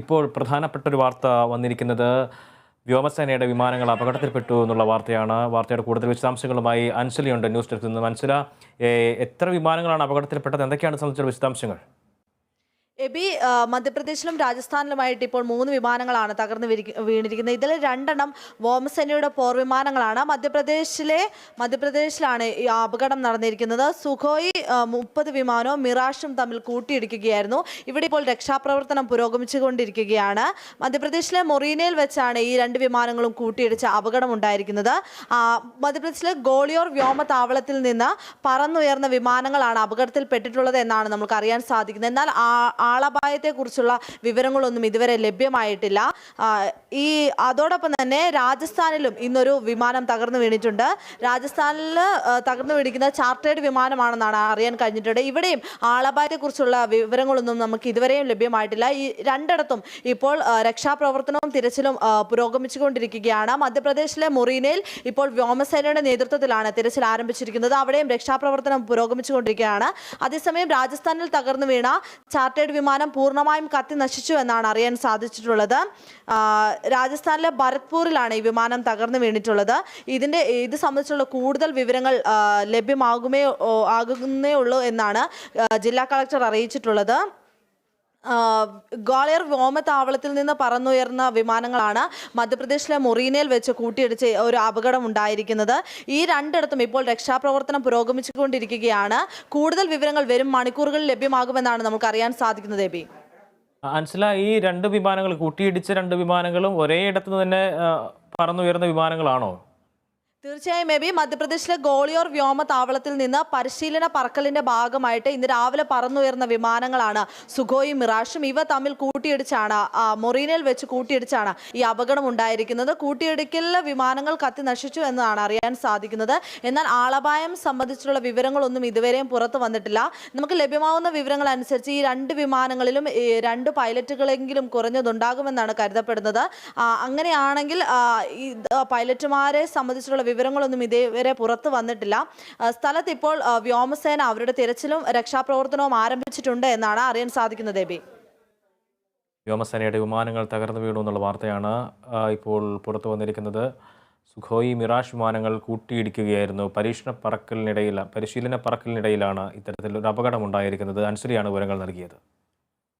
ഇപ്പോൾ പ്രധാനപ്പെട്ട ഒരു വാർത്ത വന്നിരിക്കുന്നത് വ്യോമസേനയുടെ വിമാനങ്ങൾ അപകടത്തിൽപ്പെട്ടു എന്നുള്ള വാർത്തയാണ്. വാർത്തയുടെ കൂടുതൽ വിശദാംശങ്ങളുമായി അൻസലിയുണ്ട് ന്യൂസ് ഡെസ്കിൽ നിന്ന്. അൻസല, എത്ര വിമാനങ്ങളാണ് അപകടത്തിൽപ്പെട്ടത്? എന്തൊക്കെയാണ് സംബന്ധിച്ച വിശദാംശങ്ങൾ? എബി, മധ്യപ്രദേശിലും രാജസ്ഥാനിലുമായിട്ട് ഇപ്പോൾ 3 വിമാനങ്ങളാണ് തകർന്ന് വീണിരിക്കുന്നത്. ഇതിൽ 2 വ്യോമസേനയുടെ പോർവിമാനങ്ങളാണ്. മധ്യപ്രദേശിലാണ് ഈ അപകടം നടന്നിരിക്കുന്നത്. സുഖോയ് 30 വിമാനവും മിറാഷും തമ്മിൽ കൂട്ടിയിടിക്കുകയായിരുന്നു. ഇവിടെ ഇപ്പോൾ രക്ഷാപ്രവർത്തനം പുരോഗമിച്ചുകൊണ്ടിരിക്കുകയാണ്. മധ്യപ്രദേശിലെ മൊറീനയിൽ വെച്ചാണ് ഈ 2 വിമാനങ്ങളും കൂട്ടിയിടിച്ച അപകടം ഉണ്ടായിരിക്കുന്നത്. മധ്യപ്രദേശിലെ ഗോളിയോർ വ്യോമതാവളത്തിൽ നിന്ന് പറന്നുയർന്ന വിമാനങ്ങളാണ് അപകടത്തിൽപ്പെട്ടിട്ടുള്ളത് എന്നാണ് നമുക്ക് അറിയാൻ സാധിക്കുന്നത്. എന്നാൽ ആളപായത്തെക്കുറിച്ചുള്ള വിവരങ്ങളൊന്നും ഇതുവരെ ലഭ്യമായിട്ടില്ല. അതോടൊപ്പം തന്നെ രാജസ്ഥാനിലും ഇന്നൊരു വിമാനം തകർന്നു വീണിട്ടുണ്ട്. രാജസ്ഥാനിൽ തകർന്നു വീണിരിക്കുന്ന ചാർട്ടേഡ് വിമാനമാണെന്നാണ് അറിയാൻ കഴിഞ്ഞിട്ടുണ്ട്. ഇവിടെയും ആളപായത്തെക്കുറിച്ചുള്ള വിവരങ്ങളൊന്നും നമുക്ക് ഇതുവരെയും ലഭ്യമായിട്ടില്ല. ഈ 2 ഇപ്പോൾ രക്ഷാപ്രവർത്തനവും തിരച്ചിലും പുരോഗമിച്ചുകൊണ്ടിരിക്കുകയാണ്. മധ്യപ്രദേശിലെ മൊറീനയിൽ ഇപ്പോൾ വ്യോമസേനയുടെ നേതൃത്വത്തിലാണ് തിരച്ചിൽ ആരംഭിച്ചിരിക്കുന്നത്. അവിടെയും രക്ഷാപ്രവർത്തനം പുരോഗമിച്ചുകൊണ്ടിരിക്കുകയാണ്. അതേസമയം രാജസ്ഥാനിൽ തകർന്നു വീണ ചാർട്ടേഡ് വിമാനം പൂർണ്ണമായും കത്തി നശിച്ചു എന്നാണ് അറിയാൻ സാധിച്ചിട്ടുള്ളത്. രാജസ്ഥാനിലെ ഭരത്പൂരിലാണ് ഈ വിമാനം തകർന്നു വീണിട്ടുള്ളത്. ഇത് സംബന്ധിച്ചുള്ള കൂടുതൽ വിവരങ്ങൾ ആകുന്നേ ഉള്ളൂ എന്നാണ് ജില്ലാ കളക്ടർ അറിയിച്ചിട്ടുള്ളത്. ഗ്വാളിയർ വ്യോമതാവളത്തിൽ നിന്ന് പറന്നുയർന്ന വിമാനങ്ങളാണ് മധ്യപ്രദേശിലെ മൊറീനയിൽ വെച്ച് കൂട്ടിയിടിച്ച് ഒരു അപകടം ഉണ്ടായിരിക്കുന്നത്. ഈ 2 ഇപ്പോൾ രക്ഷാപ്രവർത്തനം പുരോഗമിച്ചുകൊണ്ടിരിക്കുകയാണ്. കൂടുതൽ വിവരങ്ങൾ വരും മണിക്കൂറുകളിൽ ലഭ്യമാകുമെന്നാണ് നമുക്ക് അറിയാൻ സാധിക്കുന്നത്. എബി, അൻസല, ഈ 2 വിമാനങ്ങൾ കൂട്ടിയിടിച്ച 2 വിമാനങ്ങളും ഒരേ ഇടത്ത് തന്നെ പറന്നുയർന്ന വിമാനങ്ങളാണോ? തീർച്ചയായും എബി, മധ്യപ്രദേശിലെ ഗോളിയോർ വ്യോമതാവളത്തിൽ നിന്ന് പരിശീലന പറക്കലിന്റെ ഭാഗമായിട്ട് ഇന്ന് രാവിലെ പറന്നുയർന്ന വിമാനങ്ങളാണ് സുഖോയ് മിറാഷും. ഇവ തമ്മിൽ കൂട്ടിയിടിച്ചാണ് മൊറീനയിൽ വെച്ച് കൂട്ടിയിടിച്ചാണ് ഈ അപകടം ഉണ്ടായിരിക്കുന്നത്. കൂട്ടിയിടിക്കലിലെ വിമാനങ്ങൾ കത്തി നശിച്ചു എന്നാണ് അറിയാൻ സാധിക്കുന്നത്. എന്നാൽ ആളപായം സംബന്ധിച്ചുള്ള വിവരങ്ങളൊന്നും ഇതുവരെയും പുറത്തു വന്നിട്ടില്ല. നമുക്ക് ലഭ്യമാവുന്ന വിവരങ്ങൾ അനുസരിച്ച് ഈ 2 വിമാനങ്ങളിലും 2 പൈലറ്റുകളെങ്കിലും കുറഞ്ഞതുണ്ടാകുമെന്നാണ് കരുതപ്പെടുന്നത്. അങ്ങനെയാണെങ്കിൽ ഈ പൈലറ്റുമാരെ സംബന്ധിച്ചുള്ള വിവരങ്ങളൊന്നും ഇതേവരെ പുറത്തു വന്നിട്ടില്ല. സ്ഥലത്ത് ഇപ്പോൾ വ്യോമസേന അവരുടെ തിരച്ചിലും രക്ഷാപ്രവർത്തനവും ആരംഭിച്ചിട്ടുണ്ട് എന്നാണ് അറിയാൻ സാധിക്കുന്നത്. എബി, വ്യോമസേനയുടെ വിമാനങ്ങൾ തകർന്നു വീണു എന്നുള്ള വാർത്തയാണ് ഇപ്പോൾ പുറത്തു വന്നിരിക്കുന്നത്. സുഖോയ് മിറാഷ് വിമാനങ്ങൾ കൂട്ടിയിടിക്കുകയായിരുന്നു. പരിശീലന പറക്കലിനിടയിലാണ് ഇത്തരത്തിലൊരു അപകടം ഉണ്ടായിരിക്കുന്നത്. അൻസരിയാണ് വിവരങ്ങൾ നൽകിയത്.